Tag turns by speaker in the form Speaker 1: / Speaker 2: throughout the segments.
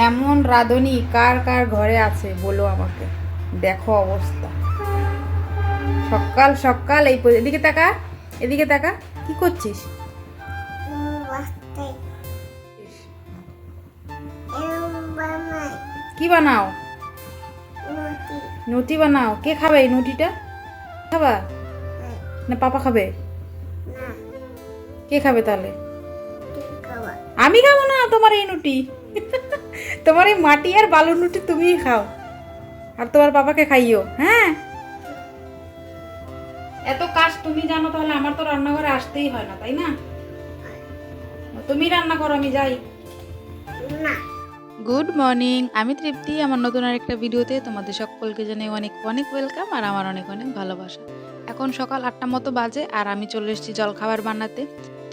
Speaker 1: এমন রাঁধুনি কার কার ঘরে আছে বলো আমাকে। দেখো অবস্থা, সকাল সকাল এদিকে তাকা, এদিকে তাকা। কি করছিস? কি বানাও? নুটি বানাও। কে খাবে এই নুটিটা? খাবা না পাপা খাবে? কে খাবে তাহলে? আমি খাবো না তোমার এই নুটি। তোমার এই মাটি আর বালুর নুটি তুমিই খাও, আর তোমার বাবাকে খাইও। হ্যাঁ, এত কাজ তুমি জানো, তাহলে আমার তো রান্নাঘরে আসতেই হয় না, তাই না? তুমি রান্না করো, আমি যাই। গুড মর্নিং, আমি তৃপ্তি। আমার নতুন আরেকটা ভিডিওতে তোমাদের সকলকে জানাই অনেক অনেক ওয়েলকাম আর আমার অনেক অনেক ভালোবাসা। এখন সকাল 8টা মতো বাজে আর আমি চলে এসেছি জলখাবার বানাতে।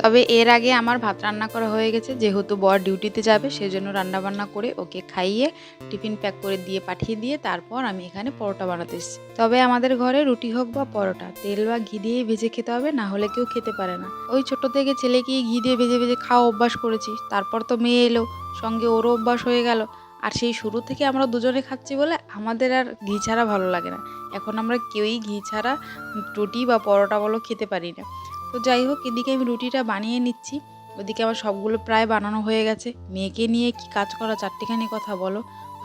Speaker 1: তবে এর আগে আমার ভাত রান্না করা হয়ে গেছে, যেহেতু বর ডিউটিতে যাবে সেজন্য রান্না বান্না করে ওকে খাইয়ে টিফিন প্যাক করে দিয়ে পাঠিয়ে দিয়ে তারপর আমি এখানে পরোটা বানাতে এসেছি। তবে আমাদের ঘরে রুটি হোক বা পরোটা তেল বা ঘি দিয়েই ভেজে খেতে হবে, না হলে কেউ খেতে পারে না। ওই ছোট থেকে ছেলেকে ঘি দিয়ে ভেজে ভেজে খাওয়া অভ্যাস করেছি, তারপর তো মেয়ে এলো, সঙ্গে ওরও অভ্যাস হয়ে গেল। আর সেই শুরু থেকে আমরা দুজনে খাচ্ছি বলে আমাদের আর ঘি ছাড়া ভালো লাগে না। এখন আমরা কেউই ঘি ছাড়া রুটি বা পরোটা বলো খেতে পারি না। তো যাই হোক, এদিকে আমি রুটিটা বানিয়ে নিচ্ছি, ওদিকে আমার সবগুলো প্রায় বানানো হয়ে গেছে। মেয়েকে নিয়ে কি কাজ করা, চারটিখানি কথা বলো।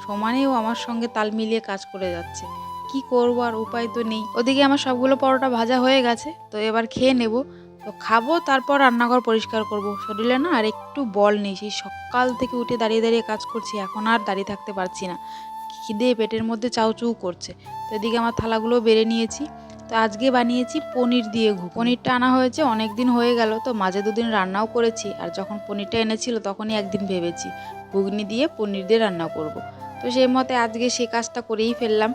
Speaker 1: সমানেও আমার সঙ্গে তাল মিলিয়ে কাজ করে যাচ্ছে, কি করবো আর, উপায় তো নেই। ওদিকে আমার সবগুলো পরোটা ভাজা হয়ে গেছে, তো এবার খেয়ে নেব। তো খাবো, তারপর রান্নাঘর পরিষ্কার করব। শরীরে না আর একটু বল নেই, সেই সকাল থেকে উঠে দাঁড়িয়ে দাঁড়িয়ে কাজ করছি, এখন আর দাঁড়িয়ে থাকতে পারছি না। খিদে পেটের মধ্যে চাউচুউ করছে। তো এদিকে আমার থালাগুলো বেড়ে নিয়েছি। তো আজকে বানিয়েছি পনির দিয়ে ঘুগনি। পনিরটা আনা হয়েছে অনেক দিন হয়ে গেল, তো মাঝে দুদিন রান্নাও করেছি, আর যখন পনিরটা এনেছিল তখনই একদিন ভেবেছি ঘুগনি দিয়ে পনির দিয়ে রান্না করব। তো সেই মতে আজকে সে কাজটা করেই ফেললাম।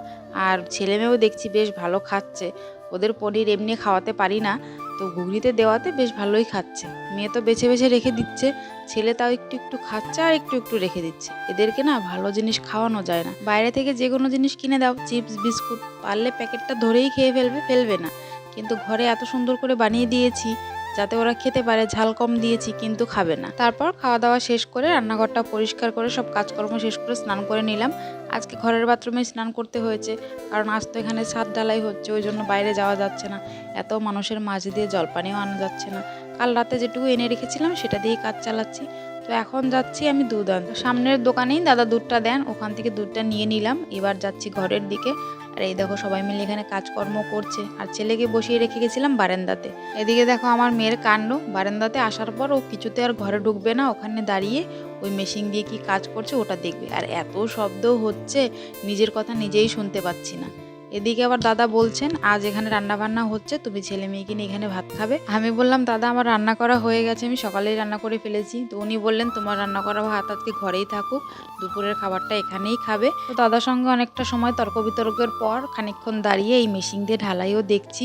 Speaker 1: আর ছেলেমেয়েও দেখছি বেশ ভালো খাচ্ছে, ওদের পনির এমনি খাওয়াতে পারি না, তো ঘুগনিতে দেওয়াতে বেশ ভালোই খাচ্ছে। মেয়ে তো বেছে বেছে রেখে দিচ্ছে, ছেলে তাও একটু একটু খাচ্ছে আর একটু একটু রেখে দিচ্ছে। এদেরকে না ভালো জিনিস খাওয়ানো যায় না। বাইরে থেকে যে কোনো জিনিস কিনে দাও, চিপস বিস্কুট, পারলে প্যাকেটটা ধরেই খেয়ে ফেলবে না, কিন্তু ঘরে এত সুন্দর করে বানিয়ে দিয়েছি যাতে ওরা খেতে পারে, ঝাল কম দিয়েছি কিন্তু খাবে না। তারপর খাওয়া দাওয়া শেষ করে রান্নাঘরটা পরিষ্কার করে সব কাজকর্ম শেষ করে স্নান করে নিলাম। আজকে ঘরের বাথরুমে স্নান করতে হয়েছে, কারণ আজ তো এখানে ছাদ ঢালাই হচ্ছে, ওই জন্য বাইরে যাওয়া যাচ্ছে না। এত মানুষের মাঝে দিয়ে জলপানিও আনা যাচ্ছে না। কাল রাতে যেটুকু এনে রেখেছিলাম সেটা দিয়েই কাজ চালাচ্ছি। তো এখন যাচ্ছি আমি দুধ আনতে। সামনের দোকানেই দাদা দুধটা দেন, ওখান থেকে দুধটা নিয়ে নিলাম। এবার যাচ্ছি ঘরের দিকে। আর এই দেখো সবাই মিলে এখানে কাজকর্ম করছে, আর ছেলেকে বসিয়ে রেখে গেছিলাম বারান্দাতে। এদিকে দেখো আমার মেয়ের কাণ্ড, বারান্দাতে আসার পর ও কিছুতে আর ঘরে ঢুকবে না, ওখানে দাঁড়িয়ে ওই মেশিন দিয়ে কি কাজ করছে ওটা দেখবে। আর এত শব্দ হচ্ছে, নিজের কথা নিজেই শুনতে পাচ্ছি না। এদিকে আবার দাদা বলছেন আজ এখানে রান্না বান্না হচ্ছে, তুমি ছেলে মেয়েকে নিয়ে এখানে ভাত খাবে। আমি বললাম দাদা আমার রান্না করা হয়ে গেছে, আমি সকালেই রান্না করে ফেলেছি। তো উনি বললেন তোমার রান্না করা ভাত আজকে ঘরেই থাকুক, দুপুরের খাবারটা এখানেই খাবে। তো দাদার সঙ্গে অনেকটা সময় তর্ক বিতর্কের পর খানিকক্ষণ দাঁড়িয়ে এই মেশিন দিয়ে ঢালাইও দেখছি।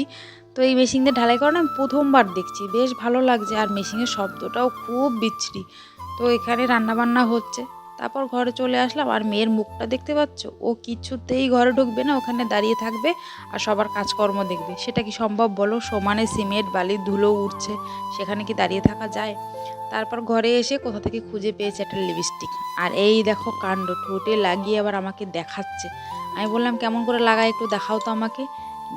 Speaker 1: তো এই মেশিন দিয়ে ঢালাই করা আমি প্রথমবার দেখছি, বেশ ভালো লাগছে, আর মেশিনের শব্দটাও খুব বিচ্ছিরি। তো এখানে রান্না বান্না হচ্ছে, তারপর ঘরে চলে আসলাম। আর মেয়ের মুখটা দেখতে পাচ্ছ, ও কিছুতেই ঘরে ঢুকবে না, ওখানে দাঁড়িয়ে থাকবে আর সবার কাজকর্ম দেখবে। সেটা কি সম্ভব বলো? সমানে সিমেন্ট বালির ধুলো উঠছে, সেখানে কি দাঁড়িয়ে থাকা যায়? তারপর ঘরে এসে কোথা থেকে খুঁজে পেয়েছে একটা লিপস্টিক, আর এই দেখো কাণ্ড, ঠোঁটে লাগিয়ে আবার আমাকে দেখাচ্ছে। আমি বললাম কেমন করে লাগাই, একটু দেখাও তো আমাকে।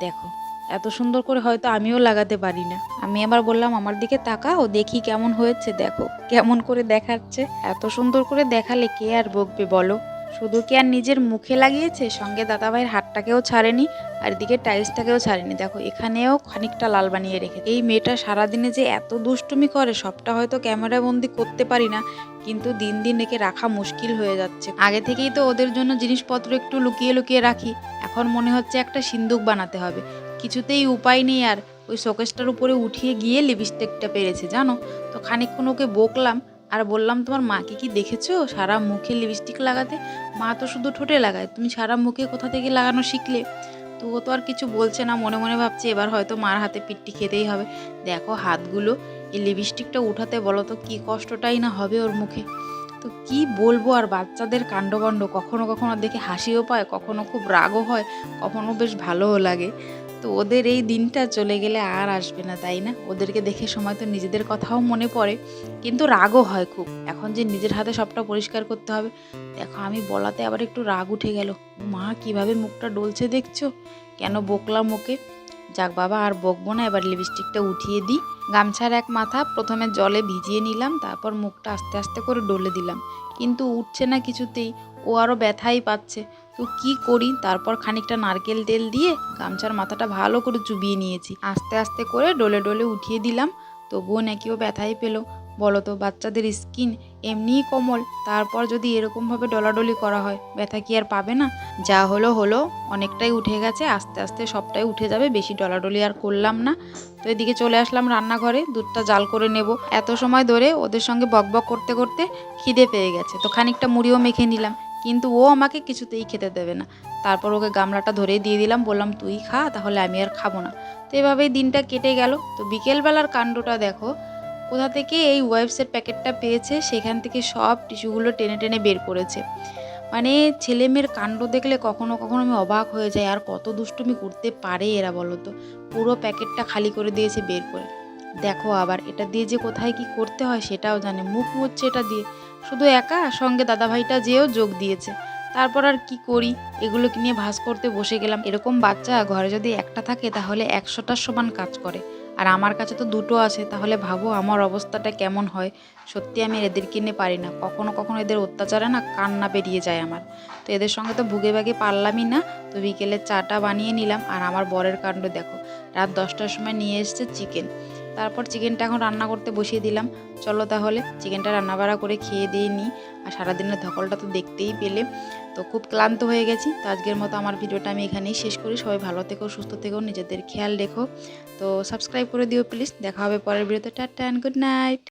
Speaker 1: দেখো এত সুন্দর করে হয়তো আমিও লাগাতে পারি না। আমি আবার বললাম আমার দিকে তাকাও দেখি কেমন হয়েছে, দেখো কেমন করে দেখাচ্ছে। এত সুন্দর করে দেখালে কে আর বকবে বলো? শুধু কি আর নিজের মুখে লাগিয়েছে, সঙ্গে দাদাভাইয়ের হাতটাকেও ছাড়েনি, আর এদিকে টাইলসটাকেও ছাড়েনি। দেখো এখানেও খানিকটা লাল বানিয়ে রেখে। এই মেয়েটা সারাদিনে যে এত দুষ্টুমি করে সবটা হয়তো ক্যামেরা বন্দি করতে পারি না, কিন্তু দিন দিন একে রাখা মুশকিল হয়ে যাচ্ছে। আগে থেকেই তো ওদের জন্য জিনিসপত্র একটু লুকিয়ে লুকিয়ে রাখি, এখন মনে হচ্ছে একটা সিন্দুক বানাতে হবে। কিছুতেই উপায় নেই, আর ওই শোকেসটার উপরে উঠিয়ে গিয়ে লিপস্টিকটা পেরেছে জানো। তো খানিকক্ষণ ওকে বকলাম আর বললাম তোমার মাকে কি দেখেছো সারা মুখে লিপস্টিক লাগাতে? মা তো শুধু ঠোঁটে লাগায়, তুমি সারা মুখে কোথা থেকে লাগানো শিখলে? তো ও তো আর কিছু বলছে না, মনে মনে ভাবছে এবার হয়তো মার হাতে পিট্টি খেতেই হবে। দেখো হাতগুলো, এই লিপস্টিকটা উঠাতে বলো তো কি কষ্টটাই না হবে ওর মুখে। তো কি বলবো আর, বাচ্চাদের কাণ্ডকাণ্ড, কখনো কখনো দেখে হাসিও পায়, কখনো খুব রাগও হয়, কখনো বেশ ভালোও লাগে। তো তো ওদের এই দিনটা চলে গেলে আর আসবে না, তাই না? ওদেরকে দেখে সময় তো নিজেদের কথাও মনে পড়ে, কিন্তু রাগও হয় খুব। এখন যে নিজের হাতে সবটা পরিষ্কার করতে হবে, দেখো আমি বলাতে আবার একটু রাগ উঠে গেল। মা কিভাবে মুখটা ডলছে দেখছো? কেন বকলাম ওকে? যাক বাবা, আর বকবো না, এবার লিপস্টিকটা উঠিয়ে দিই। গামছার এক মাথা প্রথমে জলে ভিজিয়ে নিলাম, তারপর মুখটা আস্তে আস্তে করে ডলে দিলাম, কিন্তু উঠছে না কিছুতেই। ও আরও ব্যথাই পাচ্ছে। তো কি করি? তারপর খানিকটা নারকেল তেল দিয়ে গামছার মাথাটা ভালো করে চুবিয়ে নিয়েছি, আস্তে আস্তে করে ডলে ডলে উঠিয়ে দিলাম। তবুও নাকি ও ব্যথাই পেলো। বলো তো, বাচ্চাদের স্কিন এমনিই কোমল, তারপর যদি এরকমভাবে ডলাডলি করা হয়, ব্যথা কি আর পাবে না? যা হলো হলো, অনেকটাই উঠে গেছে, আস্তে আস্তে সবটাই উঠে যাবে, বেশি ডলাডলি আর করলাম না। তো এদিকে চলে আসলাম রান্নাঘরে, দুধটা জাল করে নেব। এত সময় ধরে ওদের সঙ্গে বকবক করতে করতে খিদে পেয়ে গেছে, তো খানিকটা মুড়িও মেখে নিলাম, কিন্তু ও আমাকে কিছুতেই খেতে দেবে না। তারপর ওকে গামলাটা ধরে দিয়ে দিলাম, বললাম তুই খা, তাহলে আমি আর খাবো না। তো এভাবেই দিনটা কেটে গেল। তো বিকেলবেলার কাণ্ডটা দেখো, কোথা থেকে এই ওয়াইপসের প্যাকেটটা পেয়েছে, সেখান থেকে সব টিস্যুগুলো টেনে টেনে বের করেছে। মানে ছেলেমেয়ের কাণ্ড দেখলে কখনো কখনো আমি অবাক হয়ে যাই, আর কত দুষ্টুমি করতে পারে এরা, বলো তো। পুরো প্যাকেটটা খালি করে দিয়েছে বের করে। দেখো আবার এটা দিয়ে যে কোথায় কি করতে হয় সেটাও জানে, মুখ মুছছে এটা দিয়ে। শুধু একা, সঙ্গে দাদাভাইটা যেও যোগ দিয়েছে। তারপর আর কি করি, এগুলোকে নিয়ে ভাঁজ করতে বসে গেলাম। এরকম বাচ্চা ঘরে যদি একটা থাকে তাহলে 100টার সমান কাজ করে, আর আমার কাছে তো দুটো আছে, তাহলে ভাবো আমার অবস্থাটা কেমন হয়। সত্যি আমি এদেরকে নিয়ে পারি না, কখনো কখনো এদের অত্যাচারে না কান্না বেরিয়ে যায় আমার। তো এদের সঙ্গে তো ভুগে ভাগে পারলামই না। তো বিকেলে চাটা বানিয়ে নিলাম, আর আমার বরের কাণ্ড দেখো, রাত 10টার সময় নিয়ে এসেছে চিকেন। তারপর চিকেনটা এখন রান্না করতে বসিয়ে দিলাম। চলো তাহলে চিকেনটা রান্নাবাড়া করে খেয়ে দিয়ে নিই। আর সারাদিনের ধকলটা তো দেখতেই পেলে। তো খুব ক্লান্ত হয়ে গেছি। তো আজকের মতো আমার ভিডিওটা আমি এখানেই শেষ করি। সবাই ভালো থেকো, সুস্থ থেকো, নিজেদের খেয়াল রেখো। তো সাবস্ক্রাইব করে দিও প্লিজ। দেখা হবে পরের ভিডিওতে। Tata and good night.